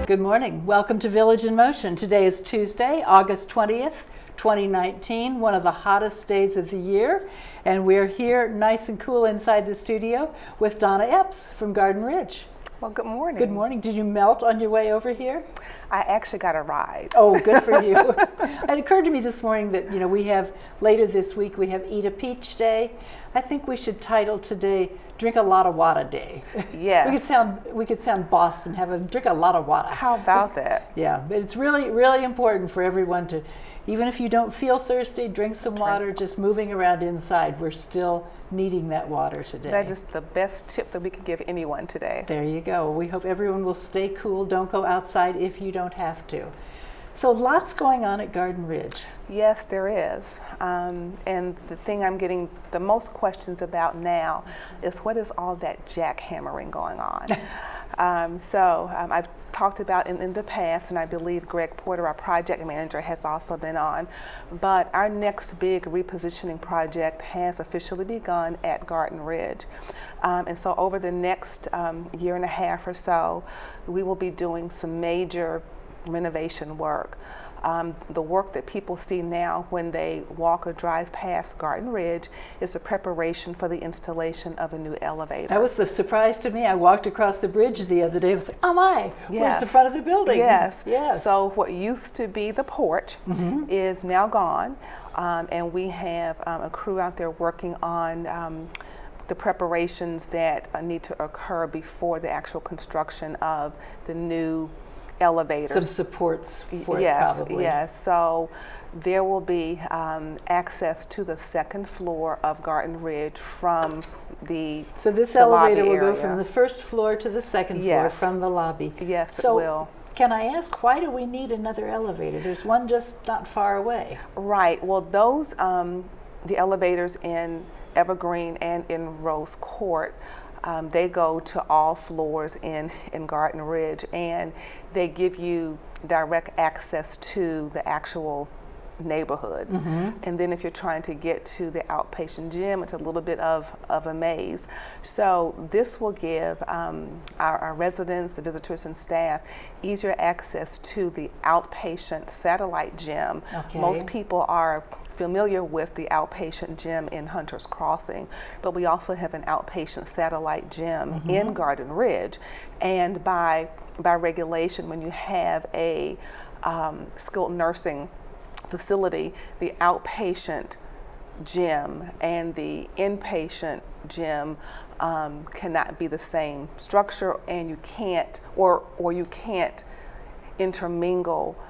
Good morning. Welcome to Village in Motion. Today is Tuesday, August 20th, 2019, one of the hottest days of the year. And we're here nice and cool inside the studio with Donna Epps from Garden Ridge. Well, good morning. Good morning. Did you melt on your way over here? I actually got a ride. Oh, good for you. It occurred to me this morning that, we have, later this week, we have Eat a Peach Day. I think we should title today, Drink a Lot of Water Day. Yes. We could sound Boston, have a drink a lot of water. How about that? Yeah, but it's really, really important for everyone to, even if you don't feel thirsty, drink some water. Just moving around inside, we're still needing that water today. That is the best tip that we could give anyone today. There you go. We hope everyone will stay cool. Don't go outside if you don't have to. So lots going on at Garden Ridge. Yes, there is. And the thing I'm getting the most questions about now is what is all that jackhammering going on? I've talked about in the past, and I believe Greg Porter, our project manager, has also been on, but our next big repositioning project has officially begun at Garden Ridge. And so over the next year and a half or so, we will be doing some major renovation work. The work that people see now when they walk or drive past Garden Ridge is a preparation for the installation of a new elevator. That was a surprise to me. I walked across the bridge the other day. I was like, oh my, yes. Where's the front of the building? Yes. Yes. So what used to be the porch is now gone, and we have a crew out there working on the preparations that need to occur before the actual construction of the new elevators. Some supports for it, yes, probably. Yes, so there will be access to the second floor of Garden Ridge from the So this elevator will area. go from the first floor to the second floor from the lobby. Yes, so it will. Can I ask, why do we need another elevator? There's one just not far away. Right, well those, the elevators in Evergreen and in Rose Court, they go to all floors in Garden Ridge, and they give you direct access to the actual neighborhoods. And then if you're trying to get to the outpatient gym, it's a little bit of a maze. So this will give our residents, the visitors and staff, easier access to the outpatient satellite gym. Okay. Most people are familiar with the outpatient gym in Hunter's Crossing, but we also have an outpatient satellite gym in Garden Ridge. And by regulation, when you have a skilled nursing facility, the outpatient gym and the inpatient gym cannot be the same structure, and you can't, or you can't intermingle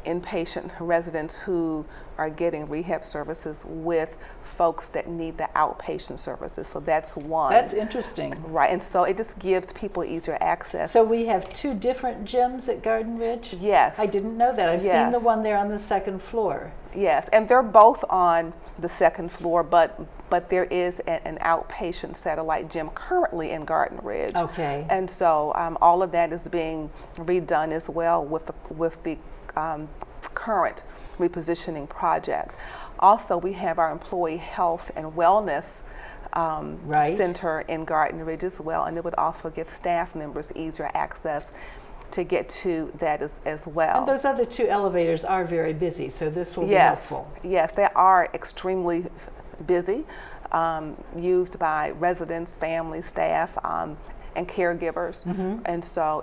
inpatient residents who are getting rehab services with folks that need the outpatient services. So that's one. That's interesting. Right, and so it just gives people easier access. So we have two different gyms at Garden Ridge? Yes. I didn't know that. I've seen the one there on the second floor. Yes, and they're both on the second floor, but there is an outpatient satellite gym currently in Garden Ridge. Okay. And so all of that is being redone as well with the current repositioning project. Also, we have our employee health and wellness center in Garden Ridge as well, and it would also give staff members easier access to get to that as well. And those other two elevators are very busy, so this will be helpful. Yes, they are extremely busy, used by residents, families, staff, and caregivers, and so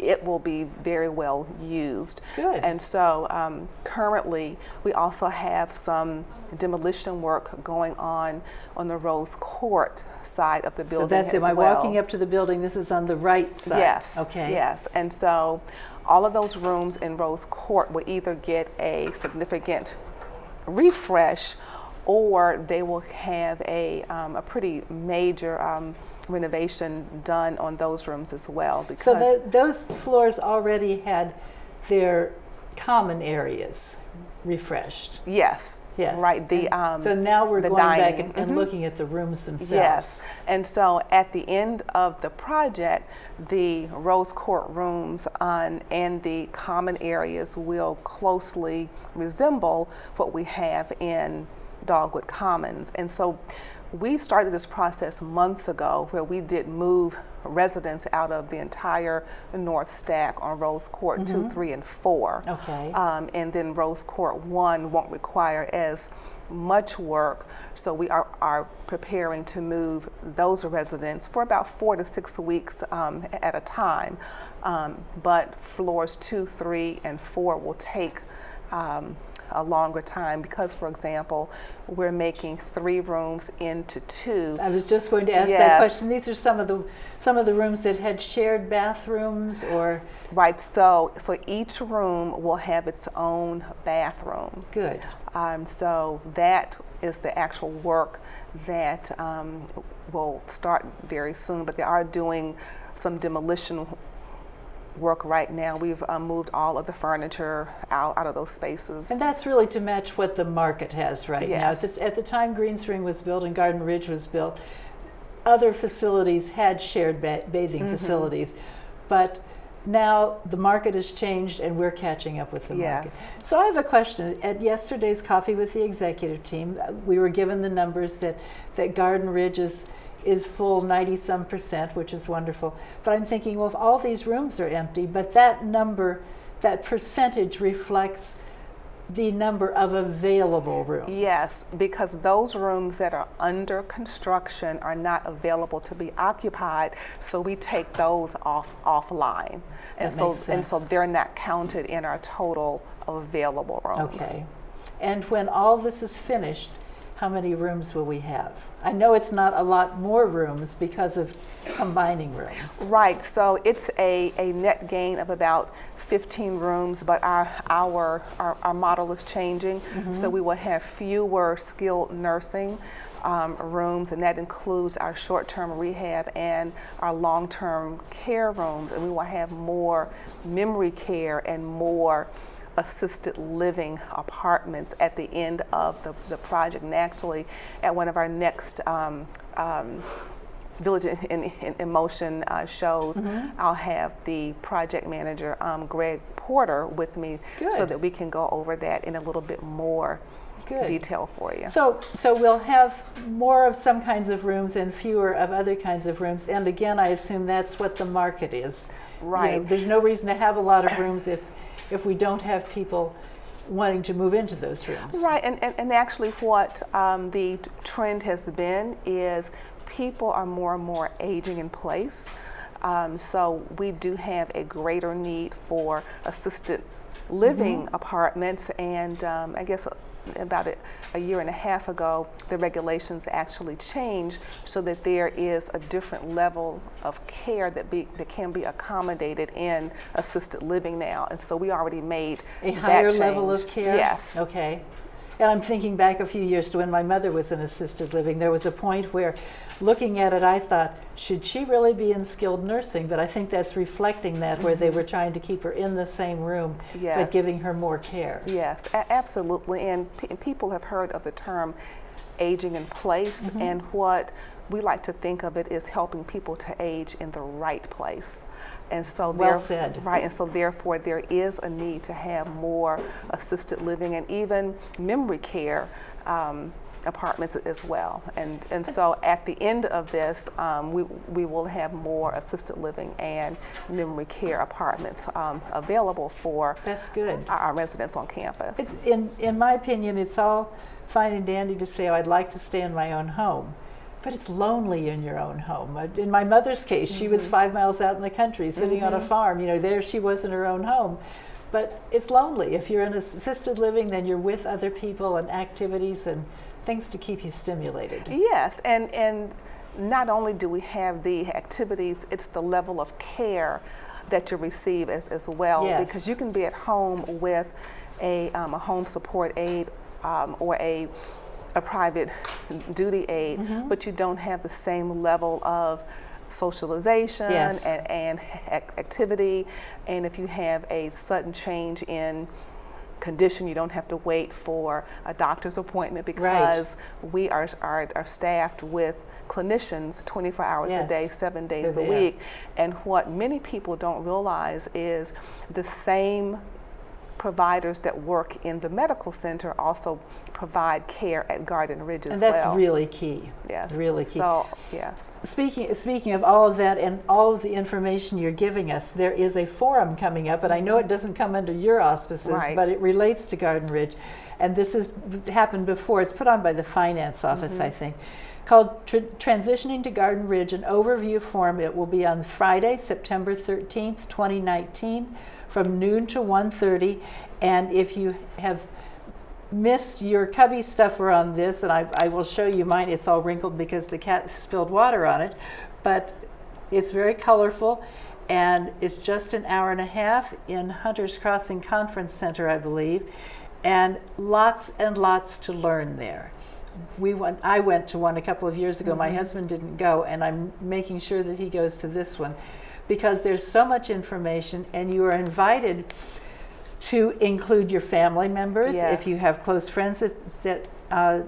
it will be very well used. Good. And so currently we also have some demolition work going on the Rose Court side of the building. So that's it. Am I walking up to the building? This is on the right side. Yes. Okay. Yes. And so all of those rooms in Rose Court will either get a significant refresh, or they will have a pretty major renovation done on those rooms as well. Because so those floors already had their common areas refreshed. Yes. Yes. Right. So now we're going dining. back and looking at the rooms themselves. Yes. And so at the end of the project, the Rose Court rooms and the common areas will closely resemble what we have in Dogwood Commons. And so we started this process months ago where we did move residents out of the entire North Stack on Rose Court 2, 3, and 4. Okay. And then Rose Court 1 won't require as much work, so we are preparing to move those residents for about 4 to 6 weeks at a time. But floors 2, 3, and 4 will take a longer time because, for example, we're making 3 rooms into 2. I was just going to ask Yes. that question. These are some of the rooms that had shared bathrooms, or Right. So each room will have its own bathroom. good. So that is the actual work that will start very soon. But they are doing some demolition work right now. We've moved all of the furniture out of those spaces. And that's really to match what the market has right now. Yes. At the time Green Spring was built and Garden Ridge was built, other facilities had shared bathing facilities, but now the market has changed and we're catching up with the Yes. market. So I have a question. At yesterday's Coffee with the Executive Team, we were given the numbers that Garden Ridge is full 90-some%, which is wonderful. But I'm thinking, well, if all these rooms are empty, but that number, that percentage reflects the number of available rooms. Yes, because those rooms that are under construction are not available to be occupied, so we take those offline. And That makes sense. so they're not counted in our total available rooms. Okay. And when all this is finished, how many rooms will we have? I know it's not a lot more rooms because of combining rooms. Right, so it's a net gain of about 15 rooms, but our model is changing. So we will have fewer skilled nursing rooms, and that includes our short-term rehab and our long-term care rooms, and we will have more memory care and more assisted living apartments at the end of the project. And actually, at one of our next Village in Motion shows, I'll have the project manager, Greg Porter, with me. Good. So that we can go over that in a little bit more Good. detail for you. So we'll have more of some kinds of rooms and fewer of other kinds of rooms. And again, I assume that's what the market is. Right. You know, there's no reason to have a lot of rooms if we don't have people wanting to move into those rooms. Right, and actually what the trend has been is people are more and more aging in place. So we do have a greater need for assisted living apartments, and I guess about a year and a half ago, the regulations actually changed so that there is a different level of care that can be accommodated in assisted living now. And so we already made A that higher change. level of care? Yes. Okay. And I'm thinking back a few years to when my mother was in assisted living. There was a point where, looking at it, I thought, should she really be in skilled nursing? But I think that's reflecting that, where they were trying to keep her in the same room, but Yes. giving her more care. Yes, absolutely. And people have heard of the term aging in place, and what we like to think of it is helping people to age in the right place. And so Well said. Right, and so therefore there is a need to have more assisted living and even memory care apartments as well. And so at the end of this, we will have more assisted living and memory care apartments available for That's good. our residents on campus. It's, in my opinion, it's all fine and dandy to say, oh, I'd like to stay in my own home. But it's lonely in your own home. In my mother's case, she was 5 miles out in the country, sitting on a farm. You know, there she was in her own home. But it's lonely. If you're in assisted living, then you're with other people and activities and things to keep you stimulated. Yes, and not only do we have the activities, it's the level of care that you receive as well. Yes. Because you can be at home with a home support aide or a private duty aide, but you don't have the same level of socialization Yes. and activity. And if you have a sudden change in condition, you don't have to wait for a doctor's appointment, because we are staffed with clinicians 24 hours a Yes. day, 7 days They're a there. week. And what many people don't realize is the same providers that work in the medical center also provide care at Garden Ridge as well. well. And that's really key. Yes. Really key. So, yes. Speaking of all of that and all of the information you're giving us, there is a forum coming up, and I know it doesn't come under your auspices, Right. but it relates to Garden Ridge. And this has happened before. It's put on by the finance office, I think, called Transitioning to Garden Ridge, an overview forum. It will be on Friday, September 13th, 2019, from noon to 1:30. And if you have missed your cubby stuffer on this, and I will show you mine. It's all wrinkled because the cat spilled water on it, but it's very colorful, and it's just an hour and a half in Hunters Crossing Conference Center, I believe, and lots to learn there. I went to one a couple of years ago. My husband didn't go, and I'm making sure that he goes to this one because there's so much information, and you are invited to include your family members, Yes. if you have close friends that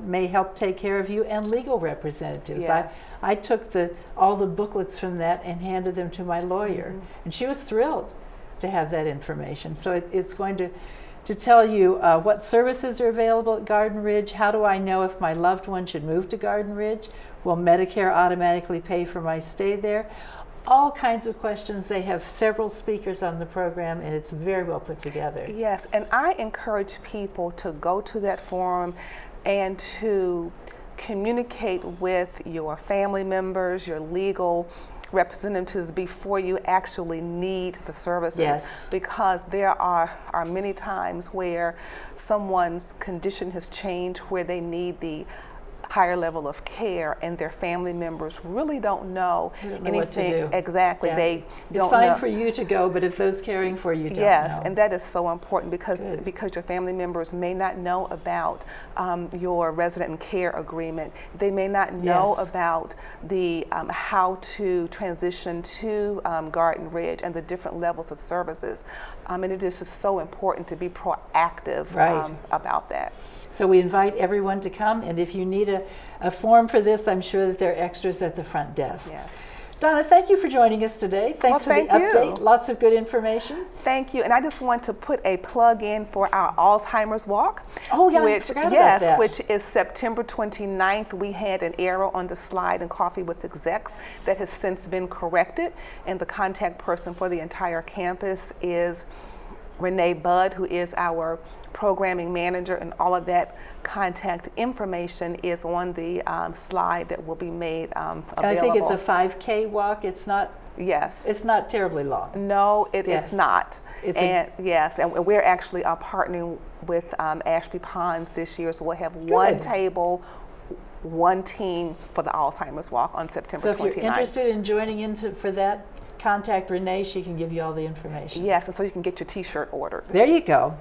may help take care of you, and legal representatives. Yes. I took all the booklets from that and handed them to my lawyer, and she was thrilled to have that information. So it's going to tell you what services are available at Garden Ridge. How do I know if my loved one should move to Garden Ridge? Will Medicare automatically pay for my stay there? All kinds of questions. They have several speakers on the program, and it's very well put together. Yes, and I encourage people to go to that forum and to communicate with your family members, your legal representatives before you actually need the services. Yes. Because there are many times where someone's condition has changed, where they need the higher level of care, and their family members really don't know anything. What to do. Exactly. Yeah. They don't It's fine know. for you to go, but if those caring for you don't Yes, know. and that is so important because Good. your family members may not know about your resident and care agreement. They may not know Yes. about the how to transition to Garden Ridge and the different levels of services. And it is just so important to be proactive Right. about that. So we invite everyone to come, and if you need a form for this, I'm sure that there are extras at the front desk. Yes. Donna, thank you for joining us today. Thanks for Well, the thank update. you. Lots of good information. Thank you, and I just want to put a plug in for our Alzheimer's Walk. Oh, yeah, I which, forgot about yes, that. which is September 29th. We had an error on the slide in Coffee with Execs that has since been corrected, and the contact person for the entire campus is Renee Budd, who is our programming manager, and all of that contact information is on the slide that will be made available. And I think it's a 5K walk. It's not Yes. It's not terribly long. No, Yes. it's not. It's yes, and we're actually partnering with Ashby Ponds this year, so we'll have one Good. table, one team for the Alzheimer's Walk on September So if 29th. you're interested in joining in for that, contact Renee. She can give you all the information. Yes, and so you can get your T-shirt ordered. There you go.